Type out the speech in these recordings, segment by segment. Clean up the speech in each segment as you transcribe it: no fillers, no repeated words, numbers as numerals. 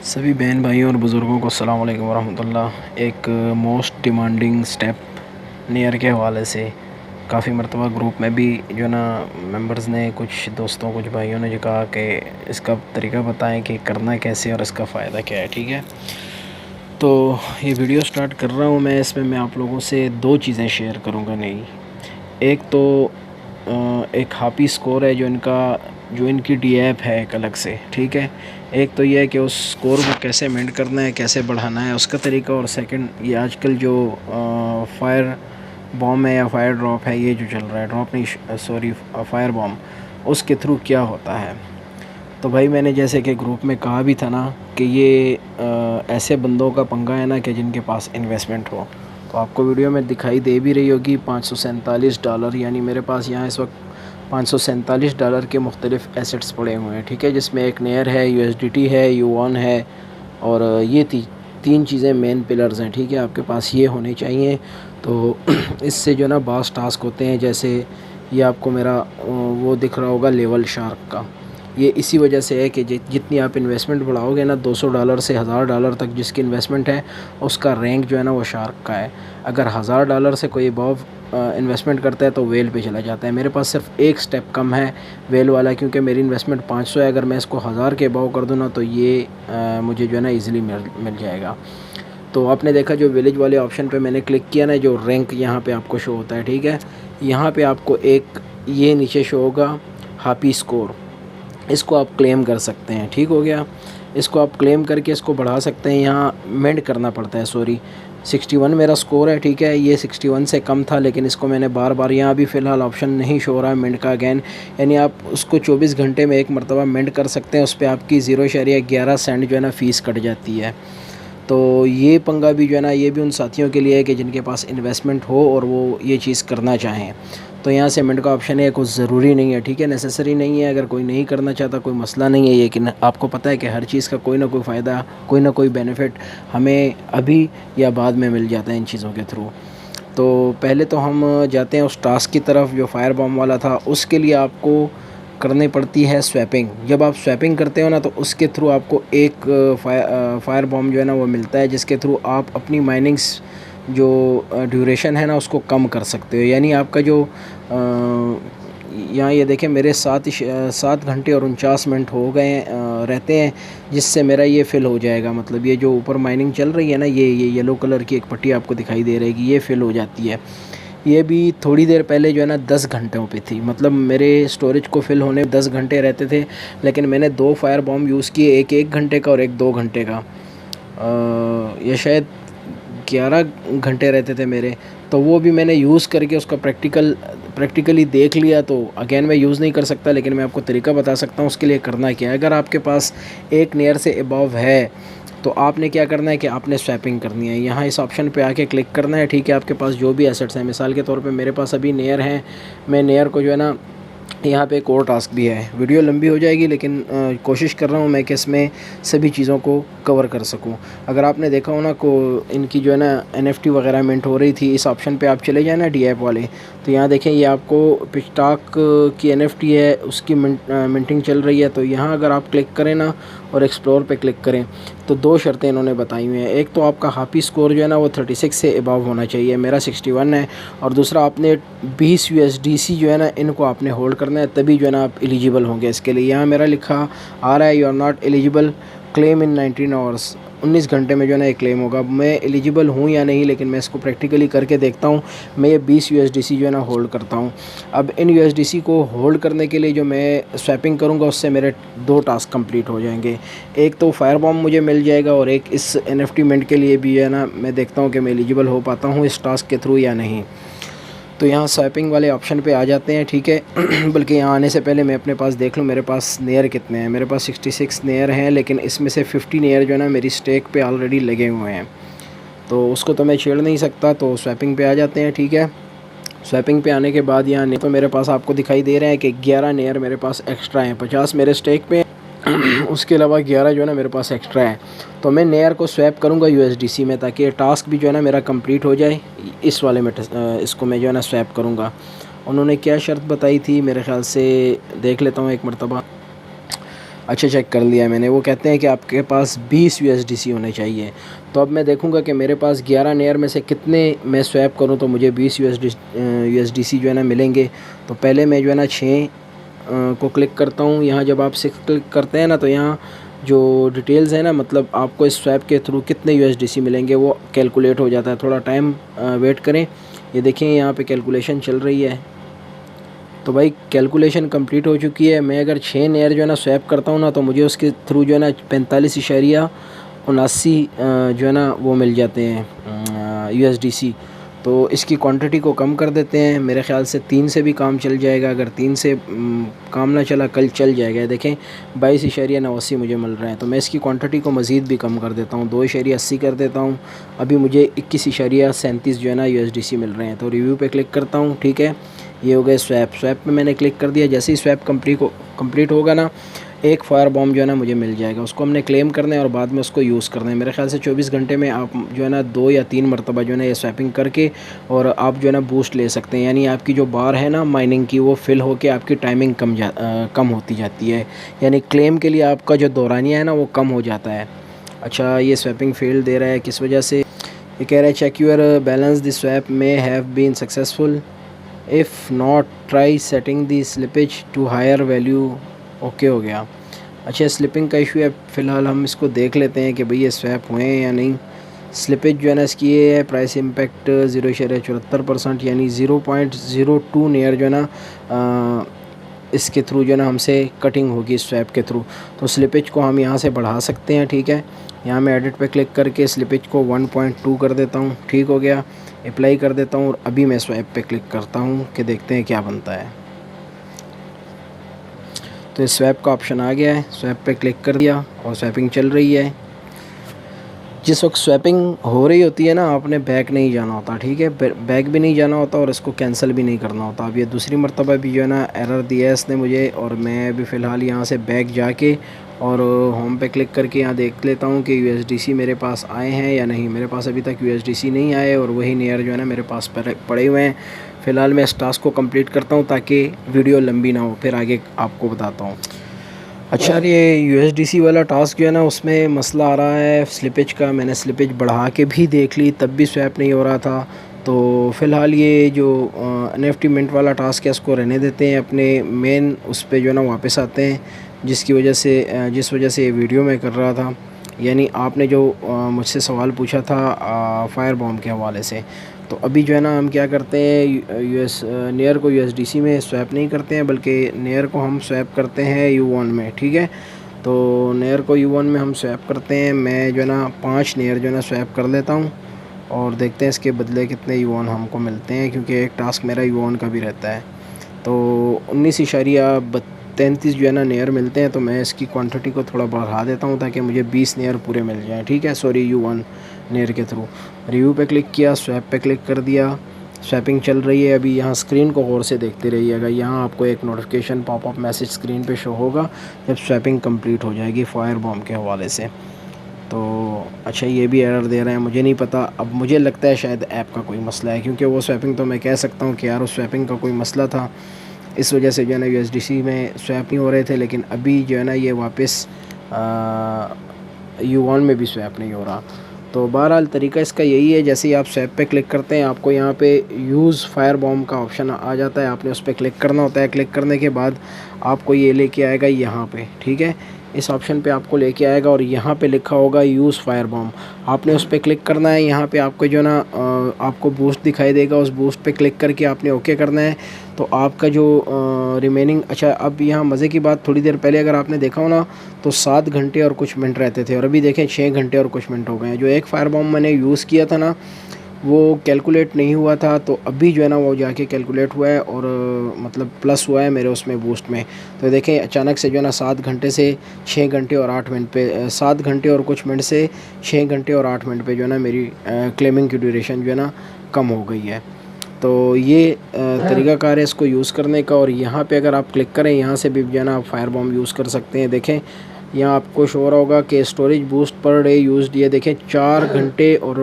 सभी बहन भाइयों और बुज़ुर्गों को अस्सलाम वालेकुम वरहमतुल्लाह। एक मोस्ट डिमांडिंग स्टेप नियर के हवाले से काफ़ी मरतबा ग्रुप में भी जो ना मेंबर्स ने, कुछ दोस्तों, कुछ भाइयों ने जो कहा कि इसका तरीका बताएं कि करना कैसे और इसका फ़ायदा क्या है। ठीक है, तो ये वीडियो स्टार्ट कर रहा हूँ मैं। इसमें मैं आप लोगों से दो चीज़ें शेयर करूँगा। नहीं, एक तो एक हापी स्कोर है जो इनकी डी ऐप है एक अलग से। ठीक है, एक तो ये है कि उस स्कोर को कैसे मेंट करना है, कैसे बढ़ाना है, उसका तरीका। और सेकंड, ये आजकल जो फायर बॉम है या फायर ड्रॉप है, ये जो चल रहा है, ड्रॉप नहीं सॉरी फायर बॉम, उसके थ्रू क्या होता है। तो भाई, मैंने जैसे कि ग्रुप में कहा भी था ना कि ये ऐसे बंदों का पंगा है ना कि जिनके पास इन्वेस्टमेंट हो। तो आपको वीडियो में दिखाई दे भी रही होगी $547, यानी मेरे पास यहाँ इस वक्त $547 के मुख्तलिफ़ एसेट्स पड़े हुए हैं। ठीक है, जिसमें एक नेयर है, USDT है, U1 है, और ये तीन चीज़ें मेन पिलर्स हैं। ठीक है, आपके पास ये होने चाहिए। तो इससे जो ना बास टास्क होते हैं, जैसे ये आपको मेरा वो दिख रहा होगा लेवल शार्क का। ये इसी वजह से है कि जितनी आप इन्वेस्टमेंट बढ़ाओगे ना, $200 से $1000 तक जिसकी इन्वेस्टमेंट है, उसका रैंक जो है ना वो शार्क का है। अगर $1000 से कोई अबव इन्वेस्टमेंट करता है तो वेल पे चला जाता है। मेरे पास सिर्फ एक स्टेप कम है वेल वाला, क्योंकि मेरी इन्वेस्टमेंट 500 है। अगर मैं इसको 1000 के अबव कर दूँ ना, तो ये मुझे जो है ना ईज़िली मिल जाएगा। तो आपने देखा, जो विलेज वाले ऑप्शन पे मैंने क्लिक किया ना, जो रैंक यहाँ पे आपको शो होता है। ठीक है, यहाँ पे आपको एक ये नीचे शो होगा हापी स्कोर, इसको आप क्लेम कर सकते हैं। ठीक हो गया, इसको आप क्लेम करके इसको बढ़ा सकते हैं। यहाँ मेंट करना पड़ता है, सॉरी 61 मेरा स्कोर है। ठीक है, ये 61 से कम था, लेकिन इसको मैंने बार बार, यहाँ भी फ़िलहाल ऑप्शन नहीं शो हो रहा है मेंट का अगेन, यानी आप उसको 24 घंटे में एक मरतबा मेंट कर सकते हैं। उस पर आपकी 0.11 सेंट जो है ना फ़ीस कट जाती है। तो ये पंगा भी जो है ना, ये भी उन साथियों के लिए है कि जिनके पास इन्वेस्टमेंट हो और वो ये चीज़ करना चाहें। तो यहाँ से मिनट का ऑप्शन है, कुछ ज़रूरी नहीं है। ठीक है, नेसेसरी नहीं है। अगर कोई नहीं करना चाहता, कोई मसला नहीं है। लेकिन आपको पता है कि हर चीज़ का कोई ना कोई फ़ायदा, कोई ना कोई बेनिफिट हमें अभी या बाद में मिल जाता है इन चीज़ों के थ्रू। तो पहले तो हम जाते हैं उस टास्क की तरफ जो फायर बॉम्ब वाला था। उसके लिए आपको करनी पड़ती है स्वैपिंग। जब आप स्वैपिंग करते हो ना, तो उसके थ्रू आपको एक फायर बॉम्ब जो है ना वो मिलता है, जिसके थ्रू आप अपनी माइनिंग्स जो ड्यूरेशन है ना उसको कम कर सकते हो। यानी आपका जो यहाँ ये देखें, मेरे 7 घंटे और 49 मिनट हो गए रहते हैं, जिससे मेरा ये फिल हो जाएगा। मतलब ये जो ऊपर माइनिंग चल रही है ना, ये येलो कलर की एक पट्टी आपको दिखाई दे रही है, ये फिल हो जाती है। ये भी थोड़ी देर पहले जो है ना 10 घंटों पे थी। मतलब मेरे स्टोरेज को फिल होने 10 घंटे रहते थे, लेकिन मैंने 2 फायर बॉम्ब यूज़ किए, एक 1 घंटे का और एक 2 घंटे का। ये शायद 11 घंटे रहते थे मेरे। तो वो भी मैंने यूज़ करके उसका प्रैक्टिकली देख लिया। तो अगेन मैं यूज़ नहीं कर सकता, लेकिन मैं आपको तरीका बता सकता हूँ उसके लिए करना क्या है। अगर आपके पास एक नेयर से अबव है, तो आपने क्या करना है कि आपने स्वैपिंग करनी है। यहाँ इस ऑप्शन पे आके क्लिक करना है। ठीक है, आपके पास जो भी एसेट्स हैं, मिसाल के तौर पे मेरे पास अभी नेयर हैं, मैं नेयर को जो है ना, यहाँ पे एक और टास्क भी है। वीडियो लंबी हो जाएगी, लेकिन कोशिश कर रहा हूँ मैं कि इसमें सभी चीज़ों को कवर कर सकूँ। अगर आपने देखा हो ना को इनकी जो है ना NFT वगैरह मिंट हो रही थी, इस ऑप्शन पे आप चले जाए ना डी ऐप वाले, तो यहाँ देखें, ये आपको पिस्टाक की NFT है, उसकी मिंटिंग चल रही है। तो यहाँ अगर आप क्लिक करें ना और एक्सप्लोर पे क्लिक करें, तो 2 शर्तें इन्होंने बताई हुई हैं। एक तो आपका हापी स्कोर जो है ना वो 36 से अबव होना चाहिए, मेरा 61 है। और दूसरा, आपने 20 USDC जो है ना, इनको आपने होल्ड करना है, तभी जो है ना आप एलिजिबल होंगे इसके लिए। यहाँ मेरा लिखा आ रहा है, you are not eligible claim in 19 hours, 19 घंटे में जो है ना ये क्लेम होगा। मैं एलिजिबल हूँ या नहीं, लेकिन मैं इसको प्रैक्टिकली करके देखता हूँ। मैं ये 20 USDC जो है ना होल्ड करता हूँ। अब इन USDC को होल्ड करने के लिए जो मैं स्वैपिंग करूँगा, उससे मेरे 2 टास्क कंप्लीट हो जाएंगे। एक तो फायर बॉम्ब मुझे मिल जाएगा, और एक इस NFT मिंट के लिए भी है ना, मैं देखता हूँ कि मैं एलिजिबल हो पाता हूँ इस टास्क के थ्रू या नहीं। तो यहाँ स्वैपिंग वाले ऑप्शन पे आ जाते हैं। ठीक है, बल्कि यहाँ आने से पहले मैं अपने पास देख लूँ मेरे पास नेयर कितने हैं। मेरे पास 66 नेयर हैं, लेकिन इसमें से 50 नेयर जो है ना मेरी स्टेक पे ऑलरेडी लगे हुए हैं, तो उसको तो मैं छेड़ नहीं सकता। तो स्वैपिंग पे आ जाते हैं। ठीक है, स्वैपिंग पे आने के बाद यहाँ नहीं, तो मेरे पास आपको दिखाई दे रहे हैं कि 11 नेयर मेरे पास एक्स्ट्रा हैं। 50 मेरे स्टेक पे उसके अलावा 11 जो है ना मेरे पास एक्स्ट्रा है। तो मैं नेयर को स्वैप करूँगा USDC में, ताकि ये टास्क भी जो है ना मेरा कंप्लीट हो जाए। इस वाले में इसको मैं जो है ना स्वैप करूँगा। उन्होंने क्या शर्त बताई थी, मेरे ख़्याल से देख लेता हूँ एक मरतबा। अच्छा, चेक कर लिया मैंने। वो कहते हैं कि आपके पास 20 यूएसडीसी होने चाहिए। तो अब मैं देखूंगा कि मेरे पास 11 नेयर में से कितने मैं स्वैप करूं तो मुझे 20 यूएसडीसी जो है ना मिलेंगे। तो पहले मैं जो है ना 6 को क्लिक करता हूं। यहाँ जब आप 6 क्लिक करते हैं ना तो यहाँ जो डिटेल्स है ना, मतलब आपको इस स्वैप के थ्रू कितने यूएसडीसी मिलेंगे वो कैलकुलेट हो जाता है। थोड़ा टाइम वेट करें। ये देखें यहाँ पे कैलकुलेशन चल रही है। तो भाई कैलकुलेशन कंप्लीट हो चुकी है। मैं अगर 6 नेयर जो है ना स्वैप करता हूँ ना तो मुझे उसके थ्रू जो है ना 45.79 जो है ना वो मिल जाते हैं यूएसडीसी। तो इसकी क्वांटिटी को कम कर देते हैं। मेरे ख़्याल से 3 से भी काम चल जाएगा। अगर 3 से काम ना चला, कल चल जाएगा। देखें 22.89 मुझे मिल रहे हैं। तो मैं इसकी क्वांटिटी को मज़ीद भी कम कर देता हूँ, 2.80 कर देता हूँ। अभी मुझे 21.37 जो है ना यूएसडीसी मिल रहे हैं। तो रिव्यू पे क्लिक करता हूँ। ठीक है, ये हो गए स्वैप पे मैंने क्लिक कर दिया। जैसे ही स्वैप कंप्लीट होगा ना, एक फायर बॉम्ब जो है ना मुझे मिल जाएगा। उसको हमने क्लेम करना है और बाद में उसको यूज़ करना है। मेरे ख्याल से 24 घंटे में आप जो है ना 2 या 3 मरतबा जो है ना ये स्वैपिंग करके और आप जो है ना बूस्ट ले सकते हैं। यानी आपकी जो बार है ना माइनिंग की, वो फिल होके आपकी टाइमिंग कम होती जाती है। यानी क्लेम के लिए आपका जो दौरानिया है ना वो कम हो जाता है। अच्छा, ये स्वैपिंग फेल दे रहा है, किस वजह से? ये कह रहा है check your balance, this swap may have been successful, if not try setting the slippage to higher value. Okay हो गया। अच्छा, स्लिपिंग का इशू है। फ़िलहाल हम इसको देख लेते हैं कि भाई ये स्वैप हुए हैं या नहीं। स्लिपेज जो है ना इसकी ये है, प्राइस इम्पैक्ट 0.74%, यानी 0.02 नियर जो है ना इसके थ्रू जो है ना हमसे कटिंग होगी स्वैप के थ्रू। तो स्लिपेज को हम यहाँ से बढ़ा सकते हैं। ठीक है, यहाँ मैं एडिट पे क्लिक करके स्लिपेज को 1.2 कर देता हूँ। ठीक हो गया, अप्लाई कर देता हूँ और अभी मैं स्वैप पे क्लिक करता हूँ कि देखते हैं क्या बनता है। तो इस स्वैप का ऑप्शन आ गया है, स्वैप पे क्लिक कर दिया और स्वैपिंग चल रही है। जिस वक्त स्वैपिंग हो रही होती है ना, आपने बैक नहीं जाना होता। ठीक है, बैक भी नहीं जाना होता और इसको कैंसिल भी नहीं करना होता। अब ये दूसरी मरतबा भी जो है ना एरर दिया है इसने मुझे, और मैं अभी फ़िलहाल यहाँ से बैक जाके और होम पे क्लिक करके यहाँ देख लेता हूँ कि यूएसडीसी मेरे पास आए हैं या नहीं। मेरे पास अभी तक यूएसडीसी नहीं आए और वही नियर जो है ना मेरे पास पड़े हुए हैं। फ़िलहाल मैं इस टास्क को कंप्लीट करता हूँ ताकि वीडियो लंबी ना हो, फिर आगे आपको बताता हूँ। अच्छा, ये यूएसडीसी वाला टास्क जो है ना उसमें मसला आ रहा है स्लिपेज का। मैंने स्लिपेज बढ़ा के भी देख ली, तब भी स्वैप नहीं हो रहा था। तो फ़िलहाल ये जो एनएफटी मिंट वाला टास्क है इसको रहने देते हैं, अपने मेन उस पर जो है ना वापस आते हैं। जिस वजह से ये वीडियो में कर रहा था, यानी आपने जो मुझसे सवाल पूछा था फायर बॉम्ब के हवाले से। तो अभी जो है ना हम क्या करते हैं, नेयर को यूएसडीसी में स्वैप नहीं करते हैं, बल्कि नेयर को हम स्वैप करते हैं U1 में। ठीक है, तो नेयर को U1 में हम स्वैप करते हैं। मैं जो है ना 5 नेयर जो है ना स्वैप कर लेता हूँ और देखते हैं इसके बदले कितने U1 हमको मिलते हैं, क्योंकि एक टास्क मेरा U1 का भी रहता है। तो 19.33 जो है ना नेयर मिलते हैं। तो मैं इसकी क्वांटिटी को थोड़ा बढ़ा देता हूँ ताकि मुझे 20 नेयर पूरे मिल जाएँ। ठीक है, सॉरी, U1 नेयर के थ्रू। रिव्यू पे क्लिक किया, स्वैप पे क्लिक कर दिया, स्वैपिंग चल रही है। अभी यहाँ स्क्रीन को गौर से देखते रहिएगा, यहाँ आपको एक नोटिफिकेशन पॉपअप मैसेज स्क्रीन पे शो होगा जब स्वैपिंग कंप्लीट हो जाएगी फायर बॉम्ब के हवाले से। तो अच्छा, ये भी एरर दे रहे हैं, मुझे नहीं पता। अब मुझे लगता है शायद ऐप का कोई मसला है, क्योंकि वो स्वैपिंग तो मैं कह सकता हूँ कि यार उस स्वैपिंग का कोई मसला था, इस वजह से जो है ना यूएसडीसी में स्वैप नहीं हो रहे थे। लेकिन अभी जो है ना ये वापस U1 में भी स्वैप नहीं हो रहा। तो बहरहाल तरीका इसका यही है, जैसे ही आप स्वैप पे क्लिक करते हैं आपको यहाँ पे यूज़ फायर बॉम्ब का ऑप्शन आ जाता है। आपने उस पर क्लिक करना होता है। क्लिक करने के बाद आपको ये लेके आएगा यहाँ पे। ठीक है, इस ऑप्शन पे आपको लेके आएगा और यहाँ पे लिखा होगा यूज़ फायर बॉम्ब। आपने उस पर क्लिक करना है। यहाँ पे आपको जो ना आपको बूस्ट दिखाई देगा, उस बूस्ट पे क्लिक करके आपने ओके करना है। तो आपका जो रिमेनिंग, अच्छा अब यहाँ मज़े की बात, थोड़ी देर पहले अगर आपने देखा हो ना तो 7 घंटे और कुछ मिनट रहते थे और अभी देखें 6 घंटे और कुछ मिनट हो गए हैं। जो एक फायर बॉम्ब मैंने यूज़ किया था ना वो कैलकुलेट नहीं हुआ था, तो अभी जो है ना वो जाके कैलकुलेट हुआ है और मतलब प्लस हुआ है मेरे उसमें बूस्ट में। तो देखें अचानक से जो है ना 7 घंटे से 6 घंटे और 8 मिनट पे 7 घंटे और कुछ मिनट से 6 घंटे और 8 मिनट पे जो है ना मेरी क्लेमिंग की ड्यूरेशन जो है ना कम हो गई है। तो ये तरीक़ाकार है इसको यूज़ करने का। और यहाँ पे अगर आप क्लिक करें, यहाँ से भी जो है ना आप फायर बॉम्ब यूज़ कर सकते हैं। देखें यहाँ आपको शो हो रहा होगा कि storage boost per day use, ये देखें 4 घंटे और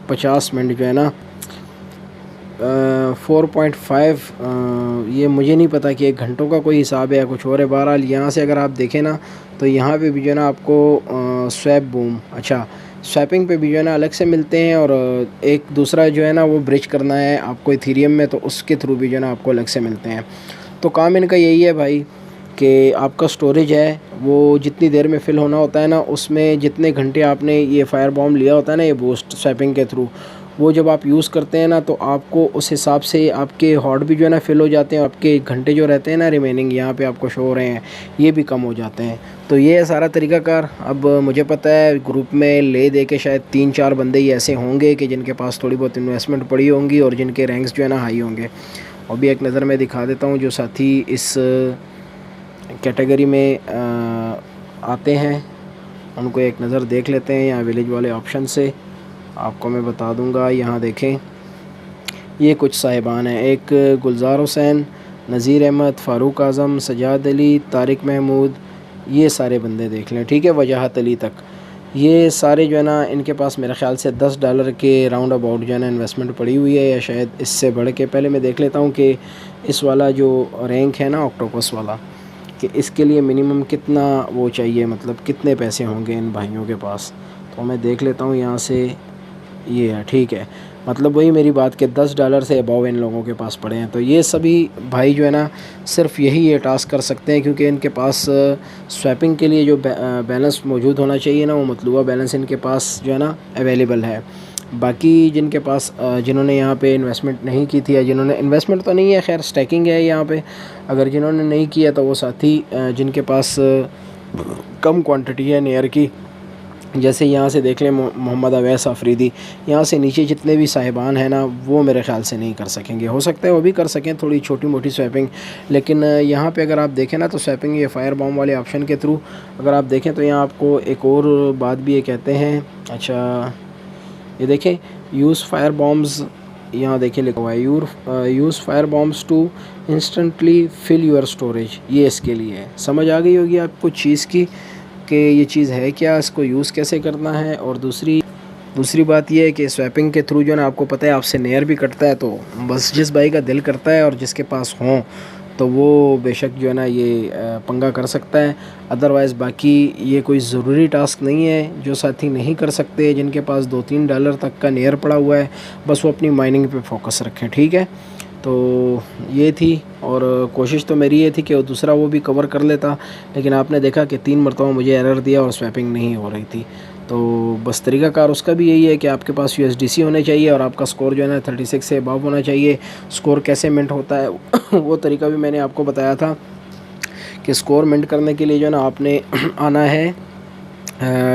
50 मिनट जो है ना 4.5 ये मुझे नहीं पता कि 1 घंटों का कोई हिसाब है या कुछ और है। बहरहाल यहाँ से अगर आप देखें ना तो यहाँ पे भी जो है ना आपको स्वैप बूम, अच्छा स्वैपिंग पे भी जो है ना अलग से मिलते हैं, और एक दूसरा जो है ना वो ब्रिज करना है आपको इथीरियम में, तो उसके थ्रू भी जो है ना आपको अलग से मिलते हैं। तो काम इनका यही है भाई कि आपका स्टोरेज है वो जितनी देर में फ़िल होना होता है ना, उसमें जितने घंटे आपने ये फायर बॉम्ब लिया होता है ना ये बूस्ट स्वैपिंग के थ्रू, वो जब आप यूज़ करते हैं ना तो आपको उस हिसाब से आपके हॉट भी जो है ना फ़िल हो जाते हैं, आपके घंटे जो रहते हैं ना रिमेनिंग यहाँ पे आपको शो हो रहे हैं ये भी कम हो जाते हैं। तो ये है सारा तरीक़ाकार। अब मुझे पता है ग्रुप में ले दे के शायद 3-4 बंदे ही ऐसे होंगे कि जिनके पास थोड़ी बहुत इन्वेस्टमेंट पड़ी होंगी और जिनके रैंक्स जो है ना हाई होंगे। और भी एक नज़र मैं दिखा देता हूँ जो साथी इस कैटेगरी में आते हैं उनको एक नज़र देख लेते हैं। यहाँ विलेज वाले ऑप्शन से आपको मैं बता दूंगा। यहाँ देखें ये कुछ साहिबान हैं, एक गुलजार हुसैन, नज़ीर अहमद, फ़ारूक आज़म, सजाद अली, तारिक महमूद, ये सारे बंदे देख लें, ठीक है, वजाहत अली तक, ये सारे जो है ना इनके पास मेरे ख़्याल से $10 के राउंड अबाउट जो है ना इन्वेस्टमेंट पड़ी हुई है, या शायद इससे बढ़ के। पहले मैं देख लेता हूँ कि इस वाला जो रैंक है ना ऑक्टोपस वाला, कि इसके लिए मिनिमम कितना वो चाहिए, मतलब कितने पैसे होंगे इन भाइयों के पास। तो मैं देख लेता हूँ यहाँ से, ये है, ठीक है, मतलब वही मेरी बात कि $10 से अबव इन लोगों के पास पड़े हैं। तो ये सभी भाई जो है ना सिर्फ यही ये टास्क कर सकते हैं, क्योंकि इनके पास स्वैपिंग के लिए जो बैलेंस मौजूद होना चाहिए ना वो मतलूबा बैलेंस इनके पास जो है ना अवेलेबल है। बाकी जिनके पास जिन्होंने यहाँ पे इन्वेस्टमेंट नहीं की थी, या जिन्होंने इन्वेस्टमेंट तो नहीं है, खैर स्टैकिंग है यहाँ पे, अगर जिन्होंने नहीं किया तो वो साथी जिनके पास कम क्वांटिटी है नेयर की, जैसे यहाँ से देख लें मोहम्मद अवैस अफरीदी, यहाँ से नीचे जितने भी साहिबान हैं ना वो मेरे ख़्याल से नहीं कर सकेंगे। हो सकता है वो भी कर सकें थोड़ी छोटी मोटी स्वैपिंग, लेकिन यहाँ पे अगर आप देखें ना तो स्वैपिंग ये फायर बॉम्ब वाले ऑप्शन के थ्रू अगर आप देखें तो यहाँ आपको एक और बात भी ये कहते हैं, अच्छा ये देखें यूज़ फायर बॉम्ब्स, यहाँ देखें लिखा हुआ है use fire bombs to instantly fill your storage, ये इसके लिए है। समझ आ गई होगी आपको चीज़ की कि ये चीज़ है क्या, इसको यूज़ कैसे करना है। और दूसरी बात यह है कि स्वैपिंग के थ्रू जो है ना आपको पता है आपसे नेयर भी कटता है, तो बस जिस भाई का दिल करता है और जिसके पास हों तो वो बेशक जो है ना ये पंगा कर सकता है। अदरवाइज़ बाकी ये कोई ज़रूरी टास्क नहीं है, जो साथी नहीं कर सकते, जिनके पास $2-3 तक का नेयर पड़ा हुआ है, बस वो अपनी माइनिंग पे फोकस रखें, ठीक है। तो ये थी, और कोशिश तो मेरी ये थी कि दूसरा वो भी कवर कर लेता, लेकिन आपने देखा कि 3 मरतबा मुझे एरर दिया और स्वैपिंग नहीं हो रही थी। तो बस तरीक़ाकार उसका भी यही है कि आपके पास USDC होने चाहिए और आपका स्कोर जो है ना 36 से अबव होना चाहिए। स्कोर कैसे मिंट होता है वो तरीका भी मैंने आपको बताया था कि स्कोर मिंट करने के लिए जो है ना आपने आना है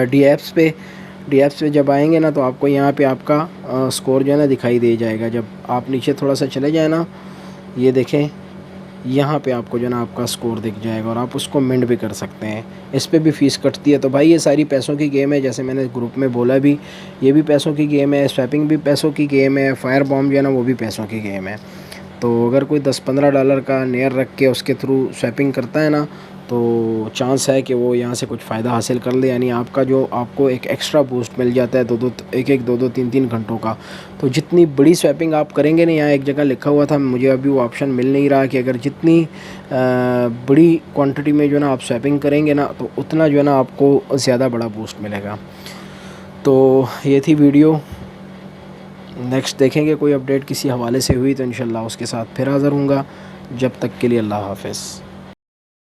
DApps पे जब आएंगे ना तो आपको यहाँ पे आपका स्कोर जो है ना दिखाई दे जाएगा। जब आप नीचे थोड़ा सा चले जाए ना, ये देखें यहाँ पे आपको जो है ना आपका स्कोर दिख जाएगा और आप उसको मिंट भी कर सकते हैं। इस पे भी फ़ीस कटती है। तो भाई ये सारी पैसों की गेम है, जैसे मैंने ग्रुप में बोला भी, ये भी पैसों की गेम है, स्वैपिंग भी पैसों की गेम है, फायर बॉम्ब जो है ना वो भी पैसों की गेम है। तो अगर कोई $10-15 का नेयर रख के उसके थ्रू स्वैपिंग करता है ना तो चांस है कि वो यहाँ से कुछ फ़ायदा हासिल कर ले, यानी आपको एक एक्स्ट्रा बूस्ट मिल जाता है 2-3 घंटों का। तो जितनी बड़ी स्वैपिंग आप करेंगे ना, यहाँ एक जगह लिखा हुआ था, मुझे अभी वो ऑप्शन मिल नहीं रहा, कि अगर जितनी बड़ी क्वांटिटी में जो है ना आप स्वैपिंग करेंगे ना तो उतना जो है ना आपको ज़्यादा बड़ा बूस्ट मिलेगा। तो ये थी वीडियो, नेक्स्ट देखेंगे कोई अपडेट किसी हवाले से हुई तो इंशाल्लाह उसके साथ फिर हाज़िर हूँगा। जब तक के लिए अल्लाह हाफ़िज़।